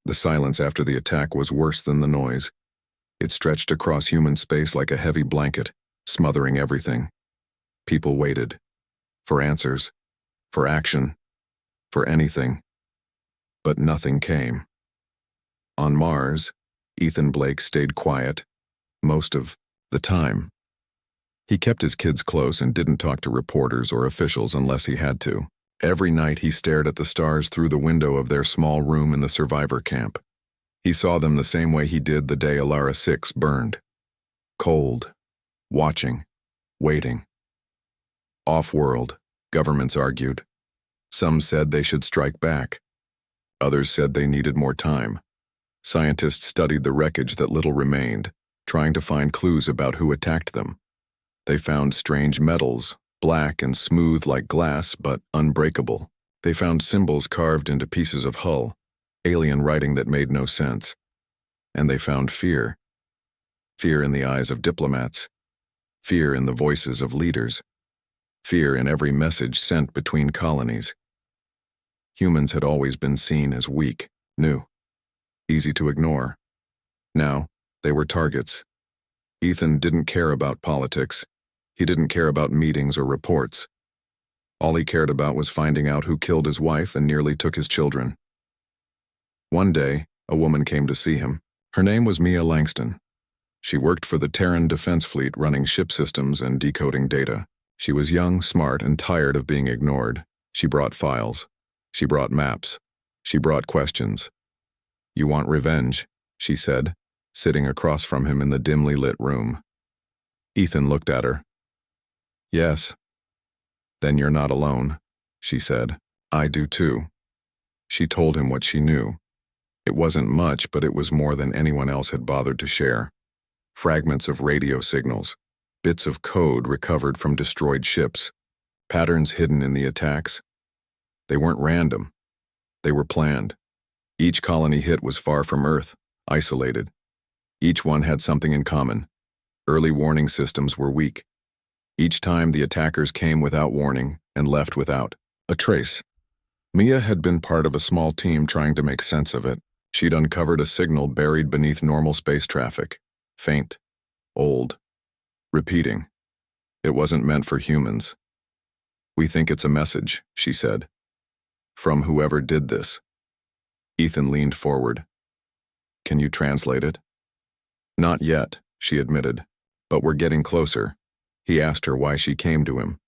The silence after the attack was worse than the noise. It stretched across human space like a heavy blanket, smothering everything. People waited. For answers. For action. For anything. But nothing came. On Mars, Ethan Blake stayed quiet, most of the time. He kept his kids close and didn't talk to reporters or officials unless he had to. Every night he stared at the stars through the window of their small room in the survivor camp. He saw them the same way he did the day Alara 6 burned. Cold. Watching. Waiting. Off-world, governments argued. Some said they should strike back. Others said they needed more time. Scientists studied the wreckage that little remained, trying to find clues about who attacked them. They found strange metals, black and smooth like glass but unbreakable. They found symbols carved into pieces of hull, alien writing that made no sense. And they found fear. Fear in the eyes of diplomats. Fear in the voices of leaders. Fear in every message sent between colonies. Humans had always been seen as weak, new, easy to ignore. Now, they were targets. Ethan didn't care about politics. He didn't care about meetings or reports. All he cared about was finding out who killed his wife and nearly took his children. One day, a woman came to see him. Her name was Mia Langston. She worked for the Terran Defense Fleet running ship systems and decoding data. She was young, smart, and tired of being ignored. She brought files. She brought maps. She brought questions. "You want revenge," she said, sitting across from him in the dimly lit room. Ethan looked at her. "Yes." "Then you're not alone," she said. "I do too." She told him what she knew. It wasn't much, but it was more than anyone else had bothered to share. Fragments of radio signals, bits of code recovered from destroyed ships, patterns hidden in the attacks. They weren't random. They were planned. Each colony hit was far from Earth, isolated. Each one had something in common. Early warning systems were weak. Each time the attackers came without warning and left without a trace. Mia had been part of a small team trying to make sense of it. She'd uncovered a signal buried beneath normal space traffic. Faint. Old. Repeating. It wasn't meant for humans. "We think it's a message," she said. "From whoever did this." Ethan leaned forward. "Can you translate it?" "Not yet," she admitted. "But we're getting closer." He asked her why she came to him.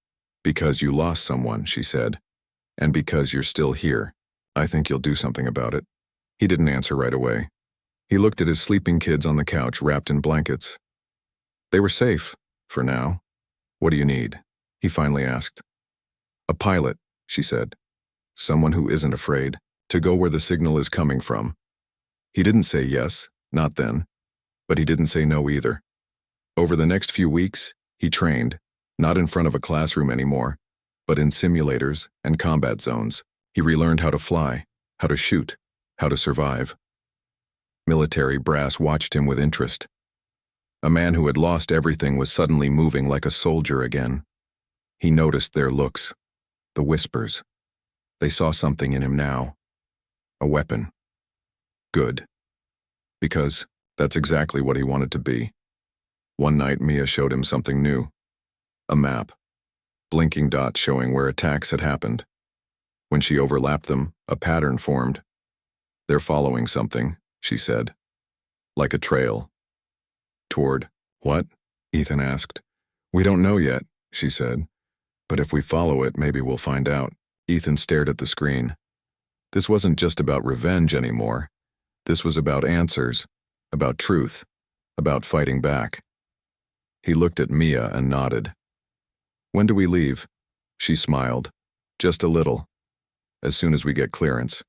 "Because you lost someone," she said. "And because you're still here. I think you'll do something about it." He didn't answer right away. He looked at his sleeping kids on the couch wrapped in blankets. They were safe, for now. "What do you need?" he finally asked. "A pilot," she said. "Someone who isn't afraid, to go where the signal is coming from." He didn't say yes, not then, but he didn't say no either. Over the next few weeks, he trained, not in front of a classroom anymore, but in simulators and combat zones. He relearned how to fly, how to shoot, how to survive. Military brass watched him with interest. A man who had lost everything was suddenly moving like a soldier again. He noticed their looks, the whispers. They saw something in him now. A weapon. Good. Because that's exactly what he wanted to be. One night, Mia showed him something new. A map. Blinking dots showing where attacks had happened. When she overlapped them, a pattern formed. "They're following something," she said. "Like a trail." "Toward what?" Ethan asked. "We don't know yet," she said. "But if we follow it, maybe we'll find out." Ethan stared at the screen. This wasn't just about revenge anymore. This was about answers, about truth, about fighting back. He looked at Mia and nodded. "When do we leave?" She smiled. "Just a little. As soon as we get clearance."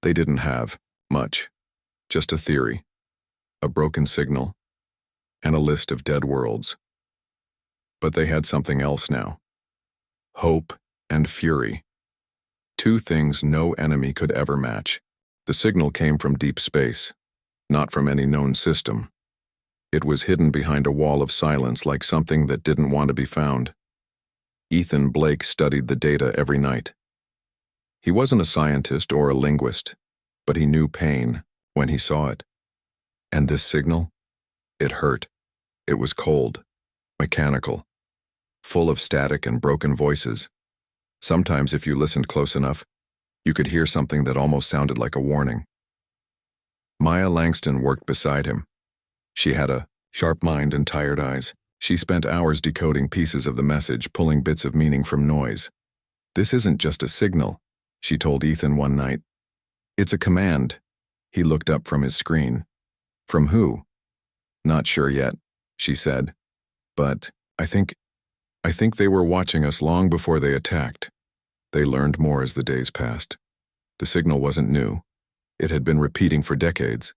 They didn't have much. Just a theory. A broken signal. And a list of dead worlds. But they had something else now. Hope and fury. Two things no enemy could ever match. The signal came from deep space, not from any known system. It was hidden behind a wall of silence like something that didn't want to be found. Ethan Blake studied the data every night. He wasn't a scientist or a linguist, but he knew pain, when he saw it. And this signal? It hurt. It was cold, mechanical, full of static and broken voices. Sometimes, if you listened close enough, you could hear something that almost sounded like a warning. Maya Langston worked beside him. She had a sharp mind and tired eyes. She spent hours decoding pieces of the message, pulling bits of meaning from noise. "This isn't just a signal," she told Ethan one night. "It's a command." He looked up from his screen. "From who?" "Not sure yet," she said. "But I think they were watching us long before they attacked." They learned more as the days passed. The signal wasn't new. It had been repeating for decades,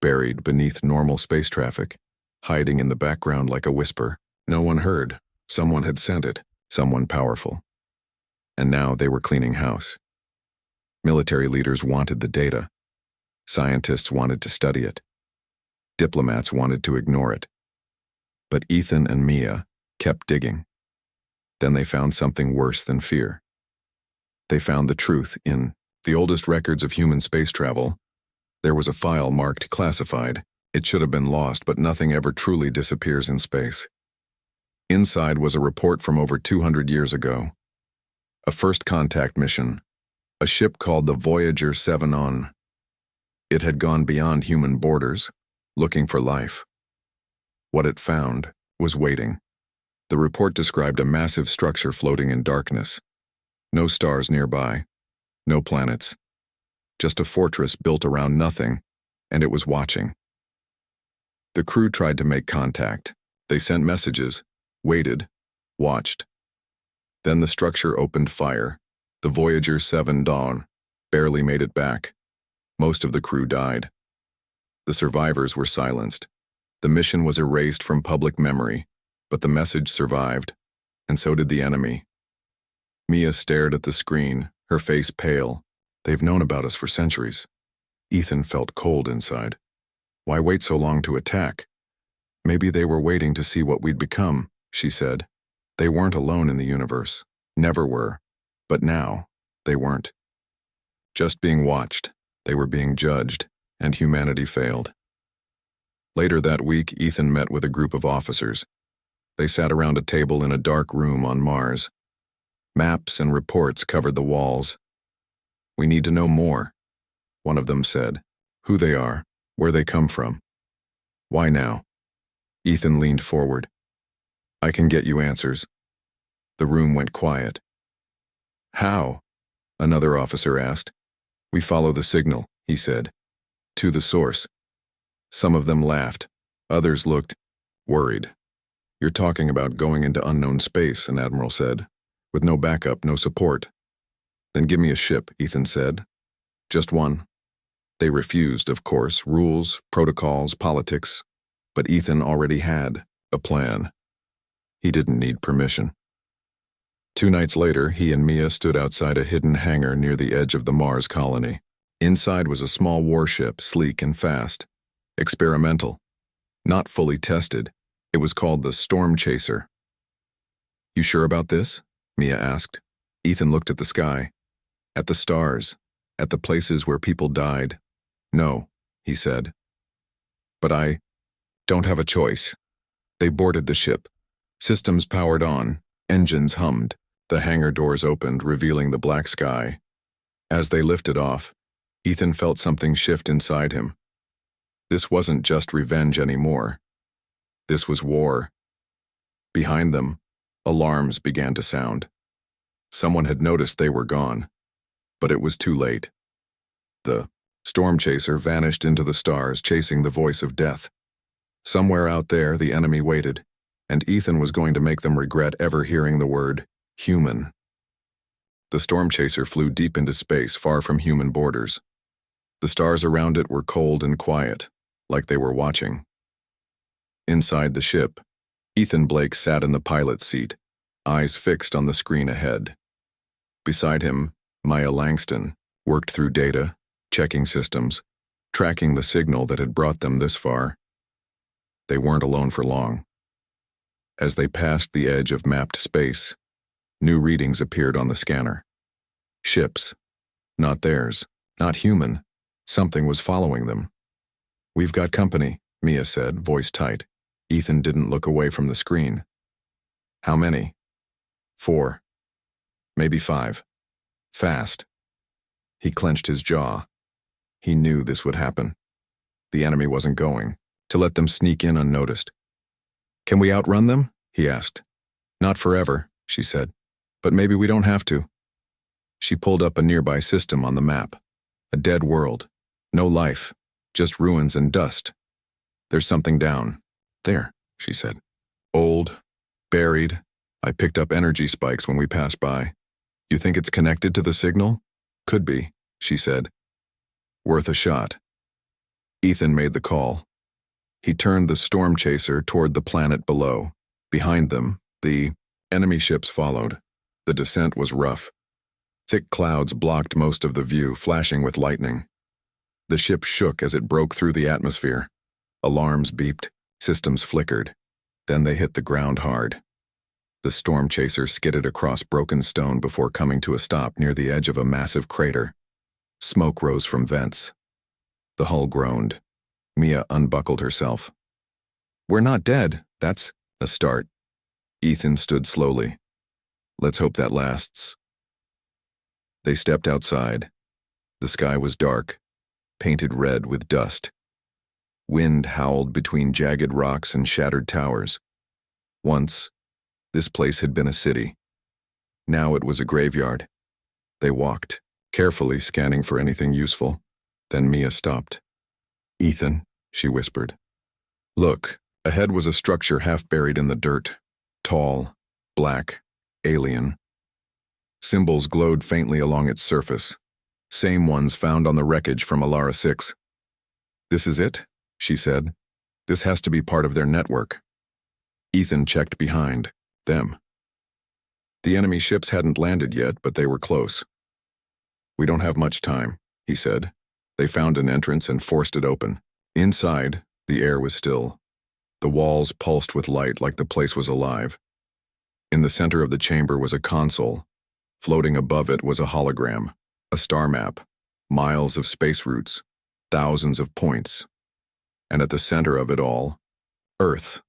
buried beneath normal space traffic, hiding in the background like a whisper. No one heard. Someone had sent it, someone powerful. And now they were cleaning house. Military leaders wanted the data. Scientists wanted to study it. Diplomats wanted to ignore it. But Ethan and Mia kept digging. Then they found something worse than fear. They found the truth in the oldest records of human space travel. There was a file marked classified. It should have been lost, but nothing ever truly disappears in space. Inside was a report from over 200 years ago. A first contact mission. A ship called the Voyager 7 on. It had gone beyond human borders, looking for life. What it found was waiting. The report described a massive structure floating in darkness. No stars nearby, no planets. Just a fortress built around nothing, and it was watching. The crew tried to make contact. They sent messages, waited, watched. Then the structure opened fire. The Voyager 7 Dawn barely made it back. Most of the crew died. The survivors were silenced. The mission was erased from public memory, but the message survived, and so did the enemy. Mia stared at the screen, her face pale. They've known about us for centuries. Ethan felt cold inside. Why wait so long to attack? Maybe they were waiting to see what we'd become, she said. They weren't alone in the universe. Never were. But now, they weren't. Just being watched, they were being judged, and humanity failed. Later that week, Ethan met with a group of officers. They sat around a table in a dark room on Mars. Maps and reports covered the walls. "We need to know more," one of them said. "Who they are, where they come from. Why now?" Ethan leaned forward. "I can get you answers." The room went quiet. "How?" another officer asked. "We follow the signal," he said. "To the source." Some of them laughed. Others looked worried. "You're talking about going into unknown space," an admiral said. "With no backup, no support." "Then give me a ship," Ethan said. "Just one." They refused, of course, rules, protocols, politics. But Ethan already had a plan. He didn't need permission. 2 nights later, he and Mia stood outside a hidden hangar near the edge of the Mars colony. Inside was a small warship, sleek and fast. Experimental. Not fully tested. It was called the Storm Chaser. "You sure about this?" Mia asked. Ethan looked at the sky, at the stars, at the places where people died. "No," he said. "But I don't have a choice." They boarded the ship. Systems powered on, engines hummed. The hangar doors opened, revealing the black sky. As they lifted off, Ethan felt something shift inside him. This wasn't just revenge anymore. This was war. Behind them, alarms began to sound. Someone had noticed they were gone, but it was too late. The storm chaser vanished into the stars, chasing the voice of death. Somewhere out there, the enemy waited, and Ethan was going to make them regret ever hearing the word human. The storm chaser flew deep into space, far from human borders. The stars around it were cold and quiet, like they were watching. Inside the ship, Ethan Blake sat in the pilot's seat, eyes fixed on the screen ahead. Beside him, Maya Langston worked through data, checking systems, tracking the signal that had brought them this far. They weren't alone for long. As they passed the edge of mapped space, new readings appeared on the scanner. Ships, not theirs, not human, Something was following them. "We've got company," Mia said, voice tight. Ethan didn't look away from the screen. "How many?" "4. Maybe 5. Fast." He clenched his jaw. He knew this would happen. The enemy wasn't going to let them sneak in unnoticed. "Can we outrun them?" he asked. "Not forever," she said, "but maybe we don't have to." She pulled up a nearby system on the map. A dead world. No life. Just ruins and dust. "There's something down there," she said. "Old. Buried. I picked up energy spikes when we passed by. You think it's connected to the signal?" "Could be," she said. "Worth a shot." Ethan made the call. He turned the storm chaser toward the planet below. Behind them, the enemy ships followed. The descent was rough. Thick clouds blocked most of the view, flashing with lightning. The ship shook as it broke through the atmosphere. Alarms beeped, systems flickered. Then they hit the ground hard. The storm chaser skidded across broken stone before coming to a stop near the edge of a massive crater. Smoke rose from vents. The hull groaned. Mia unbuckled herself. "We're not dead. That's a start." Ethan stood slowly. "Let's hope that lasts." They stepped outside. The sky was dark, painted red with dust. Wind howled between jagged rocks and shattered towers. Once, this place had been a city. Now it was a graveyard. They walked, carefully scanning for anything useful. Then Mia stopped. "Ethan," she whispered. "Look, ahead was a structure half buried in the dirt. Tall, black, alien. Symbols glowed faintly along its surface. Same ones found on the wreckage from Alara 6. "This is it?" she said. "This has to be part of their network." Ethan checked behind them. The enemy ships hadn't landed yet, but they were close. "We don't have much time," he said. They found an entrance and forced it open. Inside, the air was still. The walls pulsed with light like the place was alive. In the center of the chamber was a console. Floating above it was a hologram, a star map, miles of space routes, thousands of points. And at the center of it all, Earth.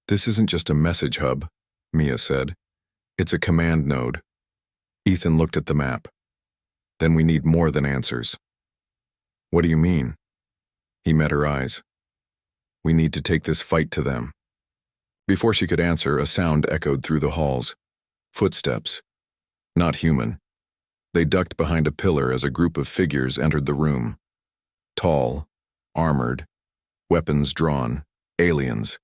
"This isn't just a message hub," Mia said. "It's a command node." Ethan looked at the map. "Then we need more than answers." "What do you mean?" He met her eyes. "We need to take this fight to them." Before she could answer, a sound echoed through the halls. Footsteps. Not human. They ducked behind a pillar as a group of figures entered the room. Tall, armored, weapons drawn, aliens.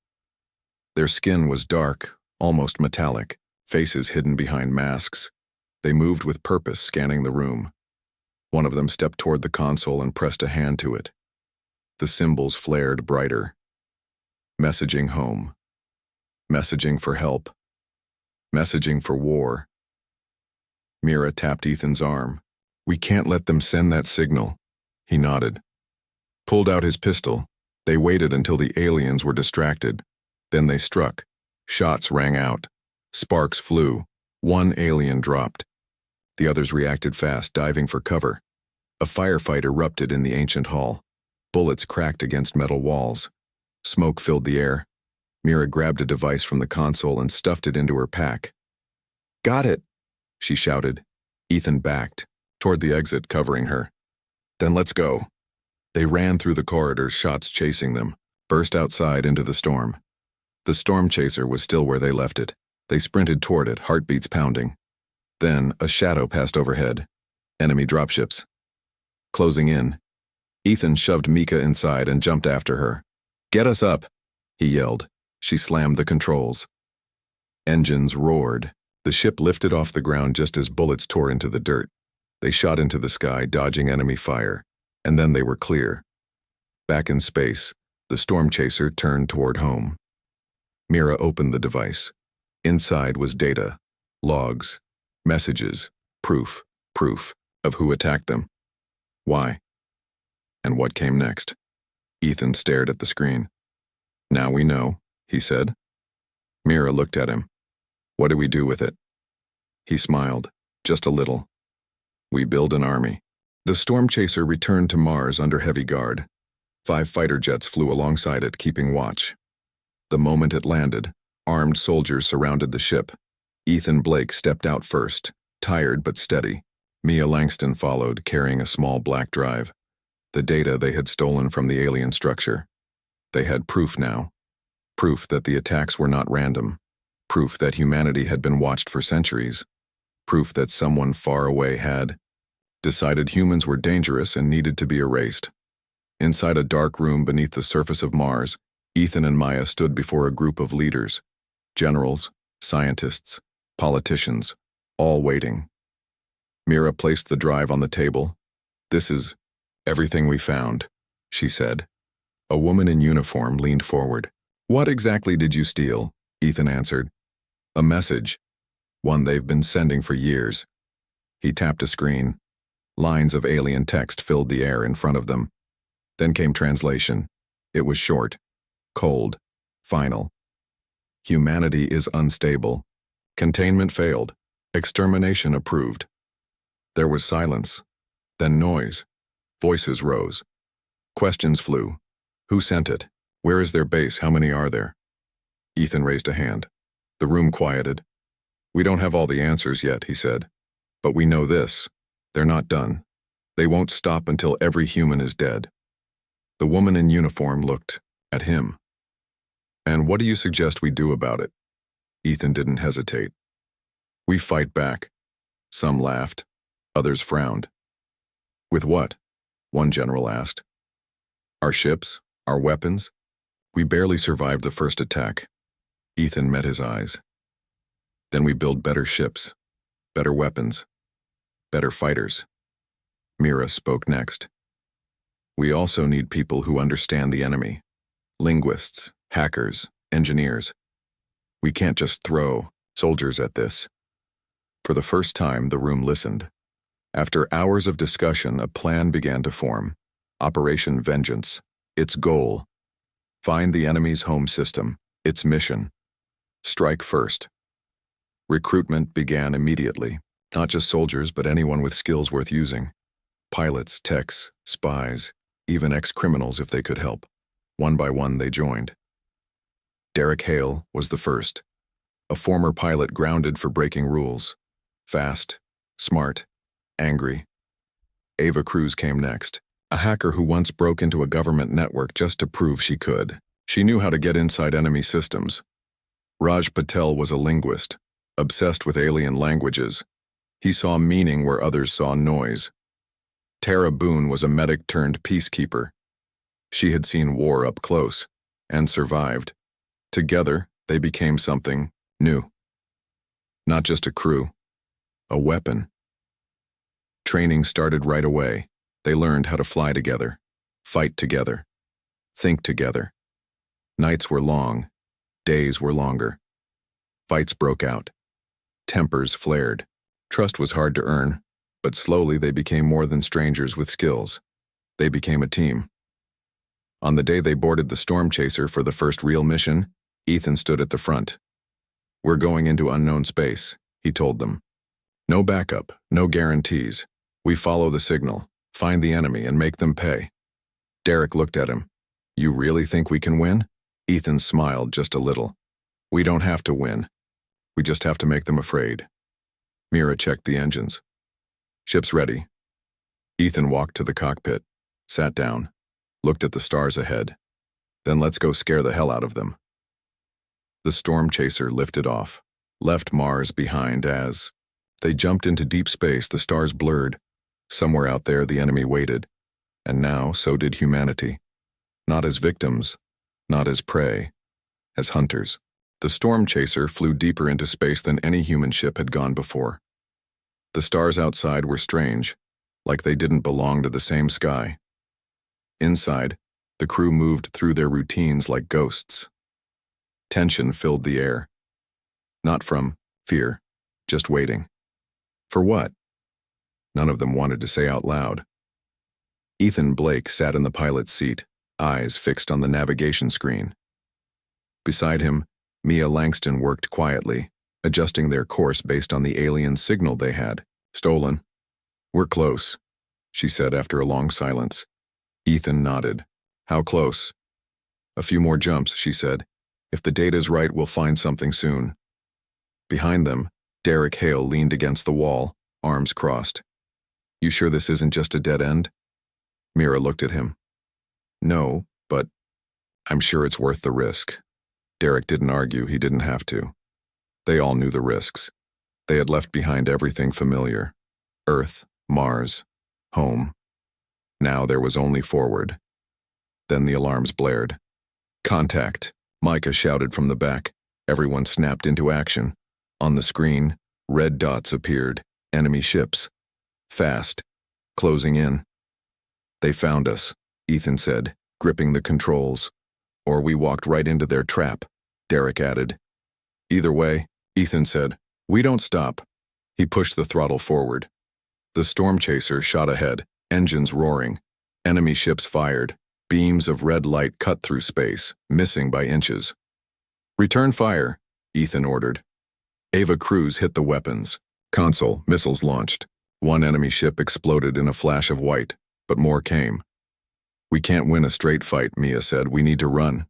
Their skin was dark, almost metallic, faces hidden behind masks. They moved with purpose, scanning the room. One of them stepped toward the console and pressed a hand to it. The symbols flared brighter. Messaging home. Messaging for help. Messaging for war. Mira tapped Ethan's arm. "We can't let them send that signal." He nodded. Pulled out his pistol. They waited until the aliens were distracted. Then they struck. Shots rang out. Sparks flew. One alien dropped. The others reacted fast, diving for cover. A firefight erupted in the ancient hall. Bullets cracked against metal walls. Smoke filled the air. Mira grabbed a device from the console and stuffed it into her pack. "Got it!" she shouted. Ethan backed, toward the exit, covering her. "Then let's go." They ran through the corridors, shots chasing them, burst outside into the storm. The storm chaser was still where they left it. They sprinted toward it, heartbeats pounding. Then a shadow passed overhead. Enemy dropships. Closing in. Ethan shoved Mika inside and jumped after her. "Get us up," he yelled. She slammed the controls. Engines roared. The ship lifted off the ground just as bullets tore into the dirt. They shot into the sky, dodging enemy fire, and then they were clear. Back in space, the storm chaser turned toward home. Mira opened the device. Inside was data, logs, messages, proof of who attacked them. Why? And what came next? Ethan stared at the screen. "Now we know," he said. Mira looked at him. "What do we do with it?" He smiled, just a little. "We build an army." The storm chaser returned to Mars under heavy guard. 5 fighter jets flew alongside it, keeping watch. The moment it landed, armed soldiers surrounded the ship. Ethan Blake stepped out first, tired but steady. Mia Langston followed, carrying a small black drive. The data they had stolen from the alien structure. They had proof now. Proof that the attacks were not random. Proof that humanity had been watched for centuries. Proof that someone far away had decided humans were dangerous and needed to be erased. Inside a dark room beneath the surface of Mars, Ethan and Maya stood before a group of leaders. Generals, scientists, politicians, all waiting. Mira placed the drive on the table. "This is everything we found," she said. A woman in uniform leaned forward. "What exactly did you steal?" Ethan answered. "A message. One they've been sending for years." He tapped a screen. Lines of alien text filled the air in front of them. Then came translation. It was short, cold, final. "Humanity is unstable. Containment failed. Extermination approved." There was silence. Then noise. Voices rose. Questions flew. Who sent it? Where is their base? How many are there? Ethan raised a hand. The room quieted. "We don't have all the answers yet," he said. "But we know this. They're not done. They won't stop until every human is dead." The woman in uniform looked at him. "And what do you suggest we do about it?" Ethan didn't hesitate. "We fight back." Some laughed. Others frowned. "With what?" one general asked. "Our ships? Our weapons? We barely survived the first attack." Ethan met his eyes. "Then we build better ships, better weapons, better fighters." Mira spoke next. "We also need people who understand the enemy. Linguists, hackers, engineers. We can't just throw soldiers at this." For the first time, the room listened. After hours of discussion, a plan began to form. Operation Vengeance. Its goal: find the enemy's home system. Its mission: strike first. Recruitment began immediately. Not just soldiers, but anyone with skills worth using. Pilots, techs, spies, even ex-criminals if they could help. One by one, they joined. Derek Hale was the first. A former pilot grounded for breaking rules. Fast, smart, angry. Ava Cruz came next. A hacker who once broke into a government network just to prove she could. She knew how to get inside enemy systems. Raj Patel was a linguist, obsessed with alien languages. He saw meaning where others saw noise. Tara Boone was a medic turned peacekeeper. She had seen war up close and survived. Together, they became something new. Not just a crew, a weapon. Training started right away. They learned how to fly together, fight together, think together. Nights were long, days were longer. Fights broke out. Tempers flared. Trust was hard to earn, but slowly they became more than strangers with skills. They became a team. On the day they boarded the storm chaser for the first real mission, Ethan stood at the front. "We're going into unknown space," he told them. "No backup, no guarantees. We follow the signal, find the enemy, and make them pay." Derek looked at him. "You really think we can win?" Ethan smiled just a little. "We don't have to win. We just have to make them afraid." Mira checked the engines. "Ship's ready." Ethan walked to the cockpit, sat down, looked at the stars ahead. "Then let's go scare the hell out of them." The storm chaser lifted off, left Mars behind as they jumped into deep space. The stars blurred. Somewhere out there the enemy waited, and now so did humanity. Not as victims, not as prey, as hunters. The storm chaser flew deeper into space than any human ship had gone before. The stars outside were strange, like they didn't belong to the same sky. Inside, the crew moved through their routines like ghosts. Tension filled the air. Not from fear, just waiting. For what? None of them wanted to say out loud. Ethan Blake sat in the pilot's seat, eyes fixed on the navigation screen. Beside him, Mia Langston worked quietly, adjusting their course based on the alien signal they had. "Stolen. We're close." she said after a long silence. Ethan nodded. How close? A few more jumps, she said. If the data's right, we'll find something soon. Behind them, Derek Hale leaned against the wall, arms crossed. You sure this isn't just a dead end? Mira looked at him. No, but I'm sure it's worth the risk. Derek didn't argue, he didn't have to. They all knew the risks. They had left behind everything familiar. Earth, Mars, home. Now there was only forward. Then the alarms blared. Contact, Micah shouted from the back. Everyone snapped into action. On the screen, red dots appeared. Enemy ships. Fast. Closing in. They found us, Ethan said, gripping the controls. Or we walked right into their trap, Derek added. Either way, Ethan said, we don't stop. He pushed the throttle forward. The storm chaser shot ahead, engines roaring. Enemy ships fired. Beams of red light cut through space, missing by inches. Return fire, Ethan ordered. Ava crews hit the weapons. Console, missiles launched. One enemy ship exploded in a flash of white, but more came. We can't win a straight fight, Mia said. We need to run.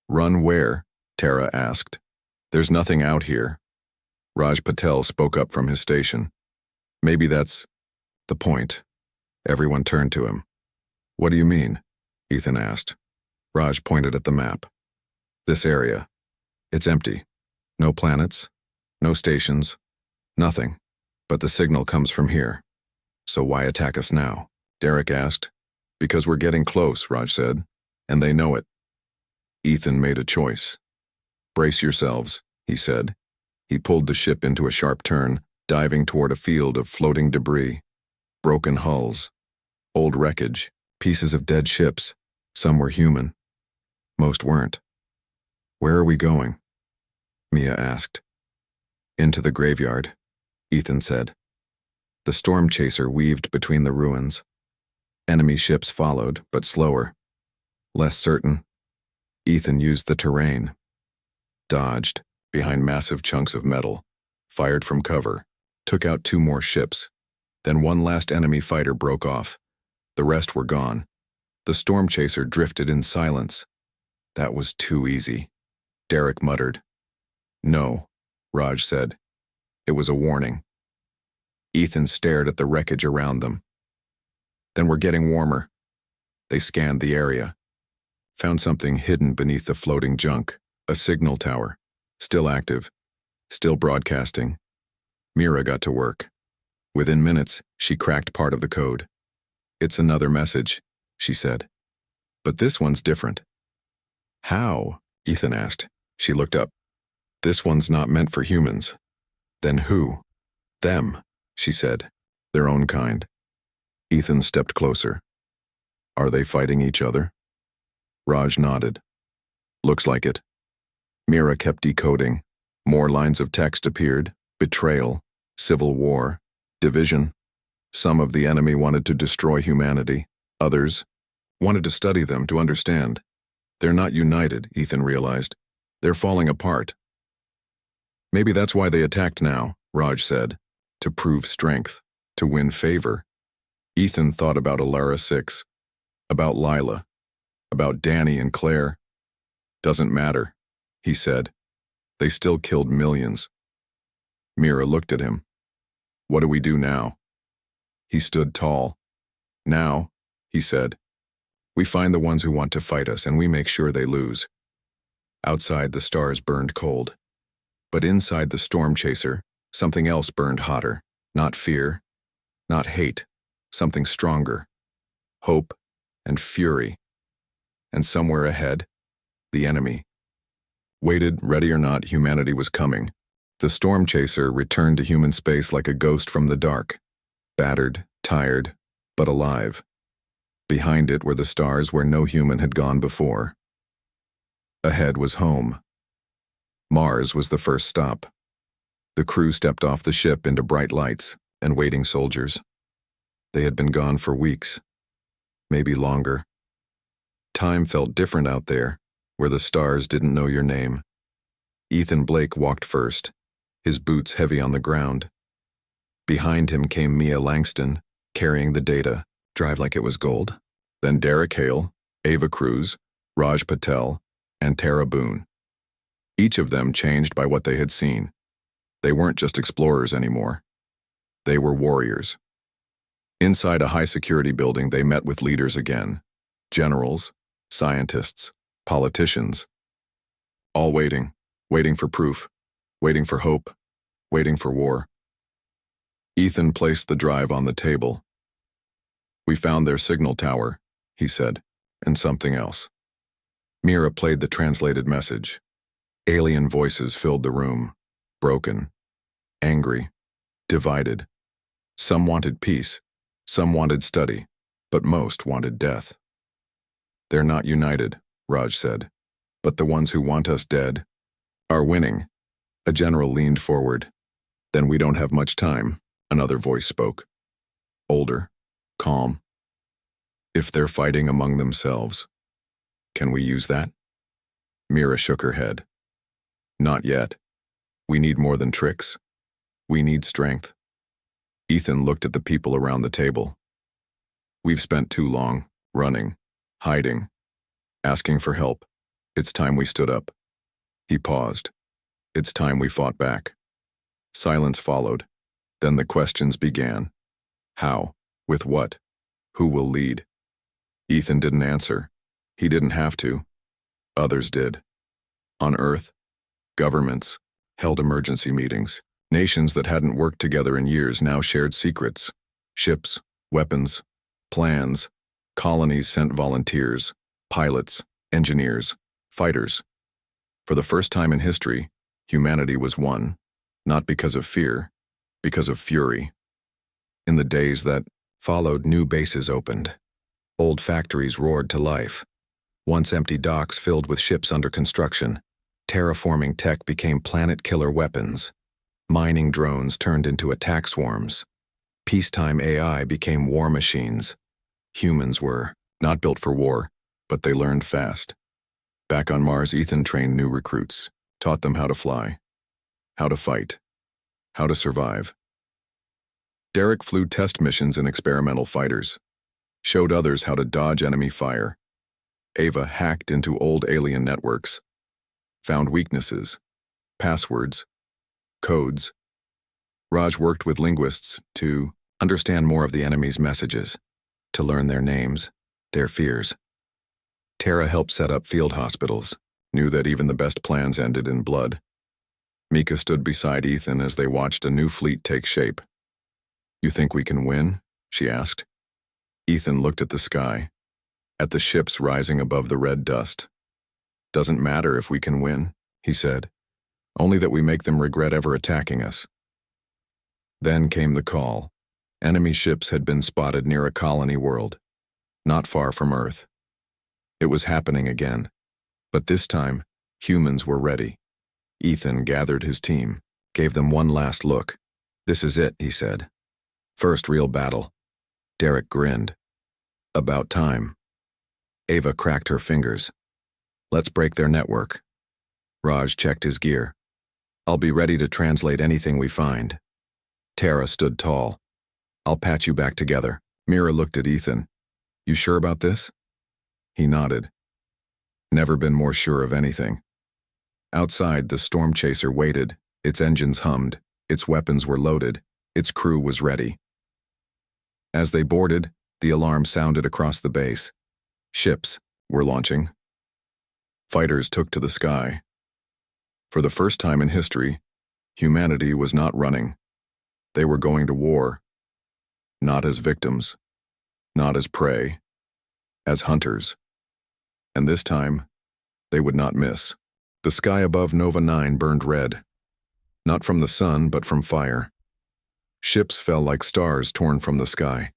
Run where? Tara asked. There's nothing out here. Raj Patel spoke up from his station. Maybe that's the point. Everyone turned to him. What do you mean? Ethan asked. Raj pointed at the map. This area. It's empty. No planets. No stations. Nothing. But the signal comes from here. So why attack us now? Derek asked. Because we're getting close, Raj said. And they know it. Ethan made a choice. Brace yourselves, he said. He pulled the ship into a sharp turn, diving toward a field of floating debris. Broken hulls. Old wreckage. Pieces of dead ships. Some were human. Most weren't. Where are we going? Mia asked. Into the graveyard, Ethan said. The storm chaser weaved between the ruins. Enemy ships followed, but slower. Less certain. Ethan used the terrain. Dodged, behind massive chunks of metal. Fired from cover. Took out 2 more ships. Then one last enemy fighter broke off. The rest were gone. The storm chaser drifted in silence. That was too easy. Derek muttered. No, Raj said. It was a warning. Ethan stared at the wreckage around them. Then we're getting warmer. They scanned the area. Found something hidden beneath the floating junk. A signal tower. Still active. Still broadcasting. Mira got to work. Within minutes, she cracked part of the code. It's another message, she said. But this one's different. How? Ethan asked. She looked up. This one's not meant for humans. Then who? Them, she said. Their own kind. Ethan stepped closer. Are they fighting each other? Raj nodded. Looks like it. Mira kept decoding. More lines of text appeared. Betrayal. Civil war. Division. Some of the enemy wanted to destroy humanity. Others wanted to study them to understand. They're not united, Ethan realized. They're falling apart. Maybe that's why they attacked now, Raj said. To prove strength. To win favor. Ethan thought about Alara 6. About Lila. About Danny and Claire. Doesn't matter, he said. They still killed millions. Mira looked at him. What do we do now? He stood tall. Now, he said, we find the ones who want to fight us and we make sure they lose. Outside, the stars burned cold. But inside the storm chaser, something else burned hotter. Not fear, not hate, something stronger. Hope and fury. And somewhere ahead, the enemy. Waited, ready or not, humanity was coming. The storm chaser returned to human space like a ghost from the dark. Battered, tired, but alive. Behind it were the stars where no human had gone before. Ahead was home. Mars was the first stop. The crew stepped off the ship into bright lights and waiting soldiers. They had been gone for weeks, maybe longer. Time felt different out there, where the stars didn't know your name. Ethan Blake walked first, his boots heavy on the ground. Behind him came Mia Langston, carrying the data, drive like it was gold. Then Derek Hale, Ava Cruz, Raj Patel, and Tara Boone. Each of them changed by what they had seen. They weren't just explorers anymore. They were warriors. Inside a high-security building, they met with leaders again. Generals, scientists, politicians. All waiting for proof, waiting for hope, waiting for war. Ethan placed the drive on the table. "We found their signal tower," he said, "and something else." Mira played the translated message. Alien voices filled the room, broken, angry, divided. Some wanted peace, some wanted study, but most wanted death. "They're not united," Raj said, "but the ones who want us dead are winning." A general leaned forward. "Then we don't have much time," another voice spoke. Older, calm. "If they're fighting among themselves, can we use that?" Mira shook her head. "Not yet. We need more than tricks. We need strength." Ethan looked at the people around the table. "We've spent too long, running, hiding, asking for help. It's time we stood up." He paused. "It's time we fought back." Silence followed. Then the questions began. How? With what? Who will lead? Ethan didn't answer. He didn't have to. Others did. On Earth, governments held emergency meetings. Nations that hadn't worked together in years now shared secrets. Ships, weapons, plans. Colonies sent volunteers, pilots, engineers, fighters. For the first time in history, humanity was one, not because of fear, because of fury. In the days that followed, new bases opened. Old factories roared to life. Once empty docks filled with ships under construction. Terraforming tech became planet-killer weapons. Mining drones turned into attack swarms. Peacetime AI became war machines. Humans were not built for war, but they learned fast. Back on Mars, Ethan trained new recruits, taught them how to fly, how to fight, how to survive. Derek flew test missions in experimental fighters, showed others how to dodge enemy fire. Ava hacked into old alien networks, found weaknesses, passwords, codes. Raj worked with linguists to understand more of the enemy's messages, to learn their names, their fears. Tara helped set up field hospitals, knew that even the best plans ended in blood. Mika stood beside Ethan as they watched a new fleet take shape. "You think we can win?" she asked. Ethan looked at the sky, at the ships rising above the red dust. "Doesn't matter if we can win," he said. "Only that we make them regret ever attacking us." Then came the call. Enemy ships had been spotted near a colony world, not far from Earth. It was happening again, but this time, humans were ready. Ethan gathered his team, gave them one last look. "This is it," he said. "First real battle." Derek grinned. "About time." Ava cracked her fingers. "Let's break their network." Raj checked his gear. "I'll be ready to translate anything we find." Tara stood tall. "I'll patch you back together." Mira looked at Ethan. "You sure about this?" He nodded. Never been more sure of anything. Outside, the storm chaser waited. Its engines hummed. Its weapons were loaded. Its crew was ready. As they boarded, the alarm sounded across the base. Ships were launching. Fighters took to the sky. For the first time in history, humanity was not running. They were going to war. Not as victims. Not as prey. As hunters. And this time, they would not miss. The sky above Nova 9 burned red. Not from the sun, but from fire. Ships fell like stars torn from the sky.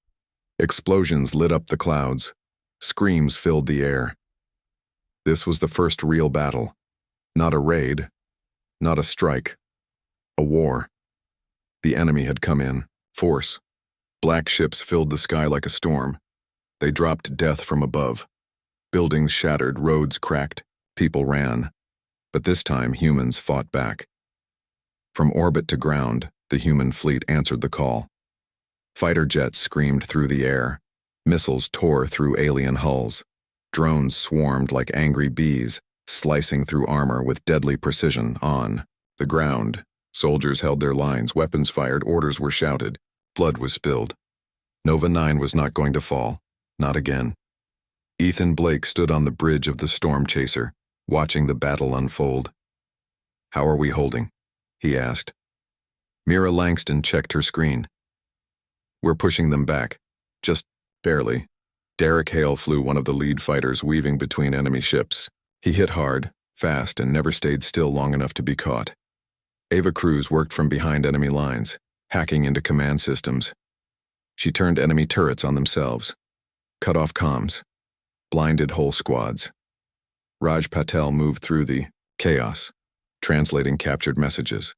Explosions lit up the clouds. Screams filled the air. This was the first real battle. Not a raid. Not a strike. A war. The enemy had come in. Force. Black ships filled the sky like a storm. They dropped death from above. Buildings shattered, roads cracked, people ran. But this time, humans fought back. From orbit to ground, the human fleet answered the call. Fighter jets screamed through the air. Missiles tore through alien hulls. Drones swarmed like angry bees, slicing through armor with deadly precision. On the ground, soldiers held their lines, weapons fired, orders were shouted. Blood was spilled. Nova 9 was not going to fall. Not again. Ethan Blake stood on the bridge of the Storm Chaser, watching the battle unfold. "How are we holding?" he asked. Mira Langston checked her screen. "We're pushing them back. Just barely." Derek Hale flew one of the lead fighters, weaving between enemy ships. He hit hard, fast, and never stayed still long enough to be caught. Ava Cruz worked from behind enemy lines, hacking into command systems. She turned enemy turrets on themselves, cut off comms, blinded whole squads. Raj Patel moved through the chaos, translating captured messages,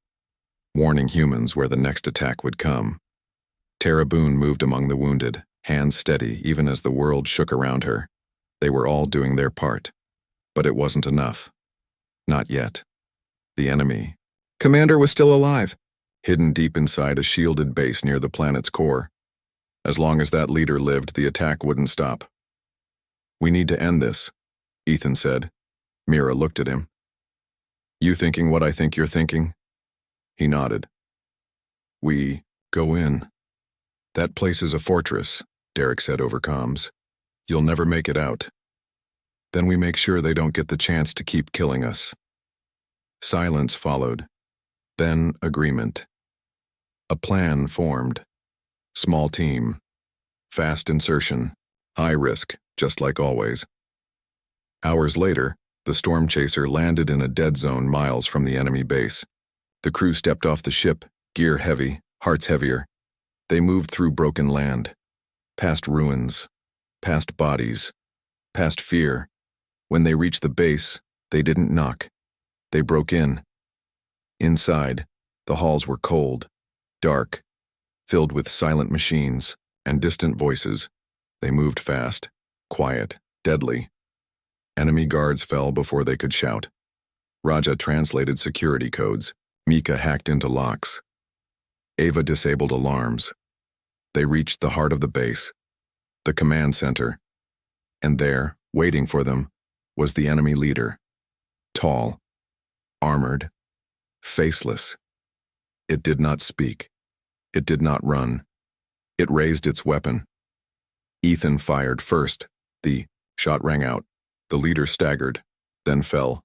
warning humans where the next attack would come. Tara Boone moved among the wounded, hands steady even as the world shook around her. They were all doing their part. But it wasn't enough. Not yet. The enemy. Commander was still alive, hidden deep inside a shielded base near the planet's core. As long as that leader lived, the attack wouldn't stop. "We need to end this," Ethan said. Mira looked at him. "You thinking what I think you're thinking?" He nodded. "We go in." "That place is a fortress," Derek said over comms. "You'll never make it out. Then we make sure they don't get the chance to keep killing us." Silence followed. Then agreement. A plan formed. Small team. Fast insertion. High risk, just like always. Hours later, the Storm Chaser landed in a dead zone miles from the enemy base. The crew stepped off the ship, gear heavy, hearts heavier. They moved through broken land, past ruins, past bodies, past fear. When they reached the base, they didn't knock. They broke in. Inside, the halls were cold, dark, filled with silent machines and distant voices. They moved fast, quiet, deadly. Enemy guards fell before they could shout. Raja translated security codes. Mika hacked into locks. Ava disabled alarms. They reached the heart of the base, the command center. And there, waiting for them, was the enemy leader. Tall, armored, faceless. It did not speak. It did not run. It raised its weapon. Ethan fired first. The shot rang out. The leader staggered, then fell.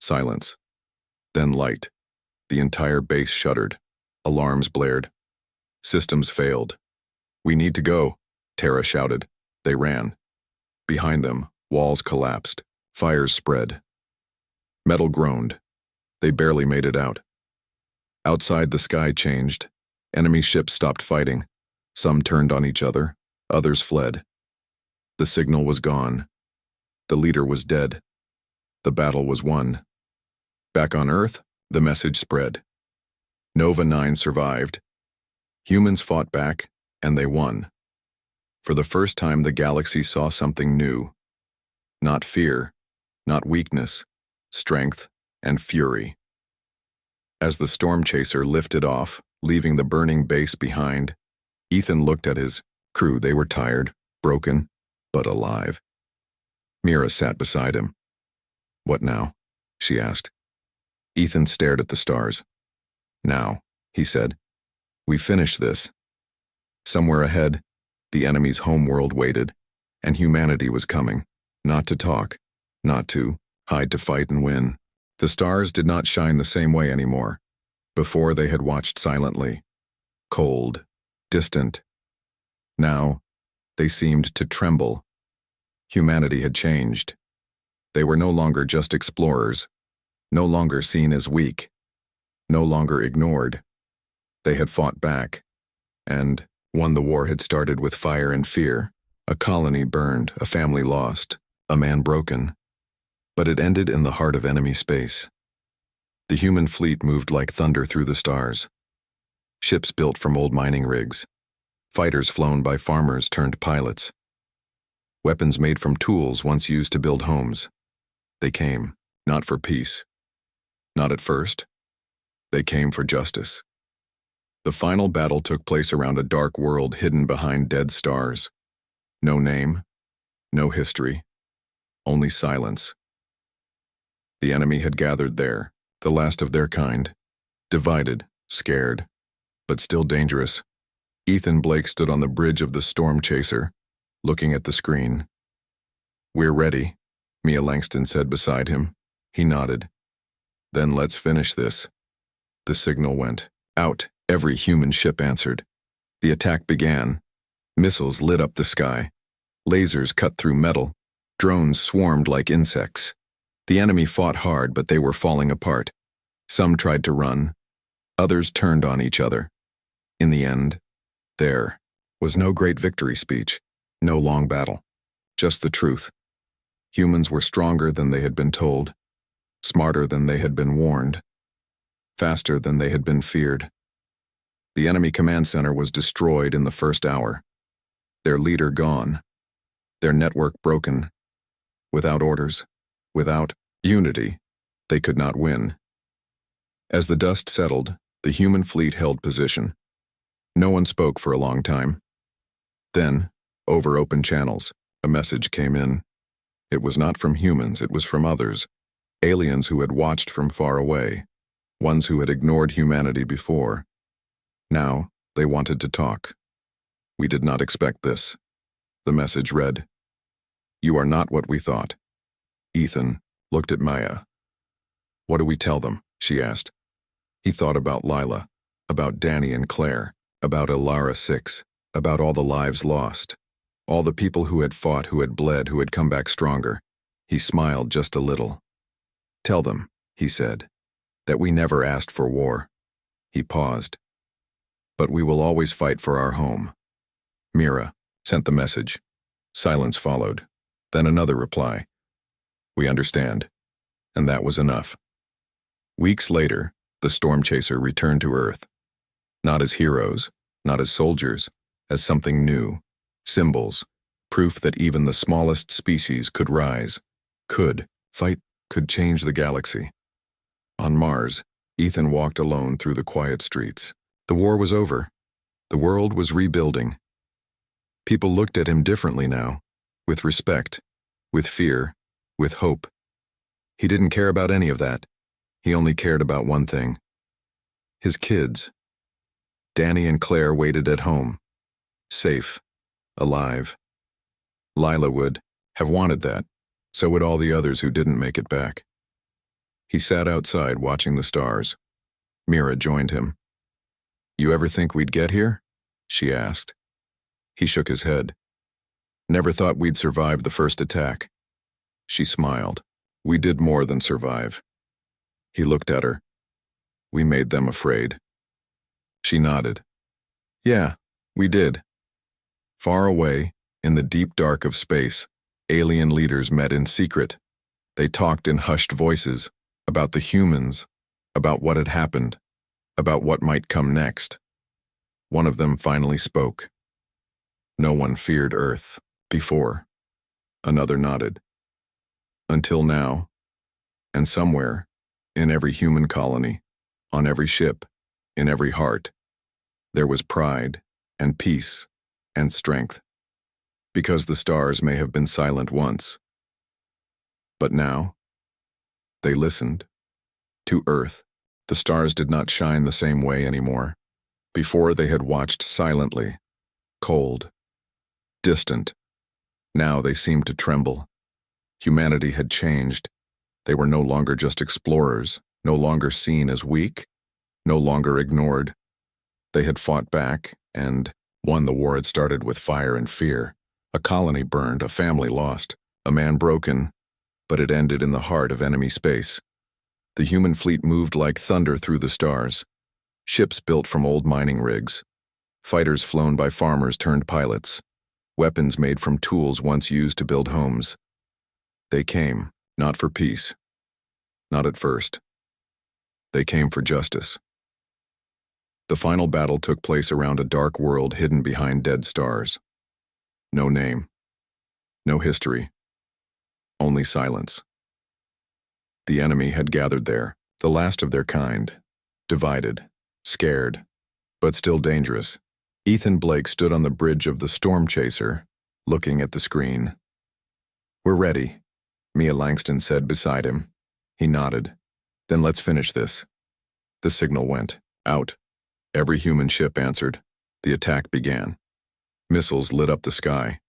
Silence. Then light. The entire base shuddered. Alarms blared. Systems failed. "We need to go," Tara shouted. They ran. Behind them, walls collapsed. Fires spread. Metal groaned. They barely made it out. Outside, the sky changed. Enemy ships stopped fighting. Some turned on each other. Others fled. The signal was gone. The leader was dead. The battle was won. Back on Earth, the message spread. Nova 9 survived. Humans fought back, and they won. For the first time, the galaxy saw something new. Not fear, not weakness, strength and fury. As the Storm Chaser lifted off, leaving the burning base behind, Ethan looked at his crew. They were tired, broken, but alive. Mira sat beside him. "What now?" she asked. Ethan stared at the stars. "Now," he said. "We finish this." Somewhere ahead, the enemy's homeworld waited, and humanity was coming, not to talk, not to hide, to fight and win. The stars did not shine the same way anymore. Before, they had watched silently, cold, distant. Now, they seemed to tremble. Humanity had changed. They were no longer just explorers, no longer seen as weak, no longer ignored. They had fought back, and won. The war had started with fire and fear. A colony burned, a family lost, a man broken. But it ended in the heart of enemy space. The human fleet moved like thunder through the stars. Ships built from old mining rigs. Fighters flown by farmers turned pilots. Weapons made from tools once used to build homes. They came, not for peace. Not at first. They came for justice. The final battle took place around a dark world hidden behind dead stars. No name, no history, only silence. The enemy had gathered there, the last of their kind, divided, scared, but still dangerous. Ethan Blake stood on the bridge of the storm chaser, looking at the screen. "We're ready," Mia Langston said beside him. He nodded. "Then let's finish this." The signal went out. Every human ship answered. The attack began. Missiles lit up the sky. Lasers cut through metal. Drones swarmed like insects. The enemy fought hard, but they were falling apart. Some tried to run. Others turned on each other. In the end, there was no great victory speech, no long battle, just the truth. Humans were stronger than they had been told, smarter than they had been warned, faster than they had been feared. The enemy command center was destroyed in the first hour. Their leader gone. Their network broken. Without orders, without unity, they could not win. As the dust settled, the human fleet held position. No one spoke for a long time. Then, over open channels, a message came in. It was not from humans, it was from others. Aliens who had watched from far away. Ones who had ignored humanity before. Now, they wanted to talk. "We did not expect this." The message read, "You are not what we thought." Ethan looked at Maya. "What do we tell them?" she asked. He thought about Lila, about Danny and Claire, about Ilara 6, about all the lives lost, all the people who had fought, who had bled, who had come back stronger. He smiled just a little. "Tell them," he said, "that we never asked for war." He paused. "But we will always fight for our home." Mira sent the message. Silence followed. Then another reply. "We understand." And that was enough. Weeks later, the storm chaser returned to Earth. Not as heroes, not as soldiers, as something new. Symbols, proof that even the smallest species could rise, could fight, could change the galaxy. On Mars, Ethan walked alone through the quiet streets. The war was over. The world was rebuilding. People looked at him differently now, with respect, with fear, with hope. He didn't care about any of that. He only cared about one thing. His kids. Danny and Claire waited at home. Safe. Alive. Lila would have wanted that. So would all the others who didn't make it back. He sat outside watching the stars. Mira joined him. "You ever think we'd get here?" she asked. He shook his head. "Never thought we'd survive the first attack." She smiled. "We did more than survive." He looked at her. "We made them afraid." She nodded. "Yeah, we did." Far away, in the deep dark of space, alien leaders met in secret. They talked in hushed voices about the humans, about what had happened, about what might come next. One of them finally spoke. "No one feared Earth before." Another nodded. "Until now." And somewhere, in every human colony, on every ship, in every heart, there was pride and peace and strength. Because the stars may have been silent once. But now, they listened. To Earth, the stars did not shine the same way anymore. Before they had watched silently, cold, distant. Now they seemed to tremble. Humanity had changed. They were no longer just explorers, no longer seen as weak, no longer ignored. They had fought back and won. The war had started with fire and fear. A colony burned, a family lost, a man broken, but it ended in the heart of enemy space. The human fleet moved like thunder through the stars. Ships built from old mining rigs. Fighters flown by farmers turned pilots. Weapons made from tools once used to build homes. They came, not for peace. Not at first. They came for justice. The final battle took place around a dark world hidden behind dead stars. No name. No history. Only silence. The enemy had gathered there, the last of their kind, divided, scared, but still dangerous. Ethan Blake stood on the bridge of the storm chaser, looking at the screen. "We're ready," Mia Langston said beside him. He nodded. "Then let's finish this." The signal went out. Every human ship answered. The attack began. Missiles lit up the sky.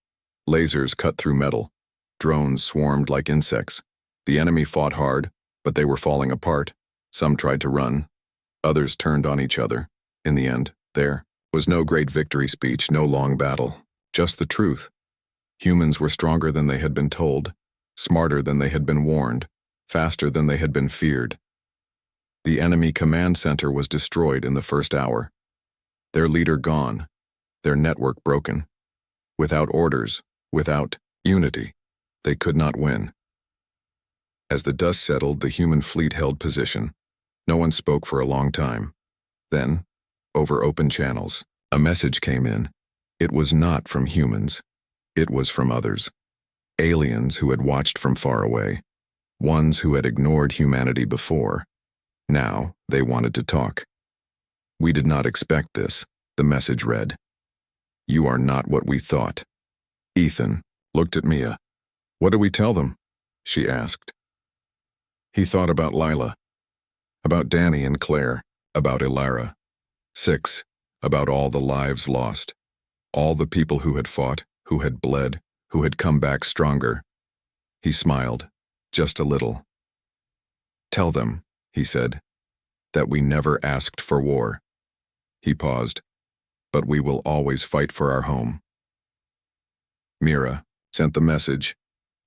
Lasers cut through metal. Drones swarmed like insects. The enemy fought hard, but they were falling apart. Some tried to run. Others turned on each other. In the end, there was no great victory speech, no long battle. Just the truth. Humans were stronger than they had been told, smarter than they had been warned, faster than they had been feared. The enemy command center was destroyed in the first hour. Their leader gone, their network broken. Without orders, without unity, they could not win. As the dust settled, the human fleet held position. No one spoke for a long time. Then, over open channels, a message came in. It was not from humans. It was from others. Aliens who had watched from far away. Ones who had ignored humanity before. Now, they wanted to talk. "We did not expect this," the message read. "You are not what we thought." Ethan looked at Mia. "What do we tell them?" she asked. He thought about Lila, about Danny and Claire, about Ilara. 6, about all the lives lost, all the people who had fought, who had bled, who had come back stronger. He smiled, just a little. "Tell them," he said, "that we never asked for war." He paused. "But we will always fight for our home." Mira sent the message.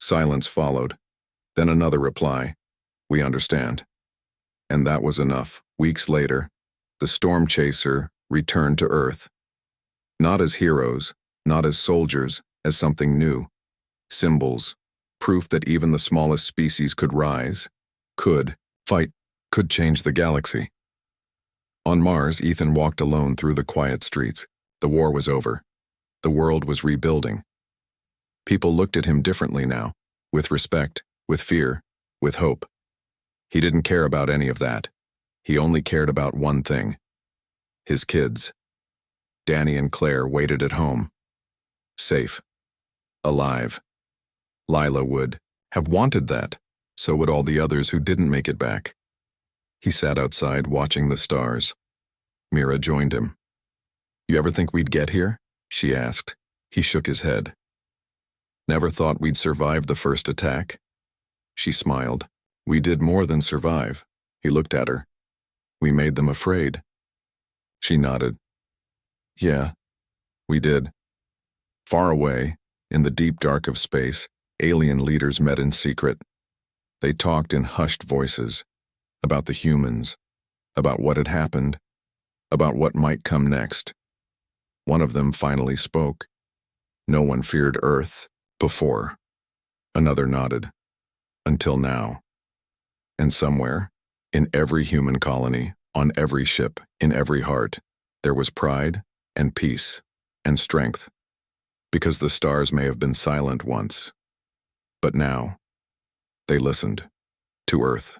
Silence followed. Then another reply. "We understand." And that was enough. Weeks later, the storm chaser returned to Earth. Not as heroes, not as soldiers, as something new. Symbols, proof that even the smallest species could rise, could fight, could change the galaxy. On Mars, Ethan walked alone through the quiet streets. The war was over. The world was rebuilding. People looked at him differently now, with respect, with fear, with hope. He didn't care about any of that. He only cared about one thing. His kids. Danny and Claire waited at home. Safe. Alive. Lila would have wanted that. So would all the others who didn't make it back. He sat outside watching the stars. Mira joined him. "You ever think we'd get here?" she asked. He shook his head. "Never thought we'd survive the first attack?" She smiled. "We did more than survive." He looked at her. "We made them afraid." She nodded. "Yeah, we did." Far away, in the deep dark of space, alien leaders met in secret. They talked in hushed voices, about the humans, about what had happened, about what might come next. One of them finally spoke. "No one feared Earth before." Another nodded. "Until now." And somewhere, in every human colony, on every ship, in every heart, there was pride and peace and strength. Because the stars may have been silent once, but now, they listened to Earth.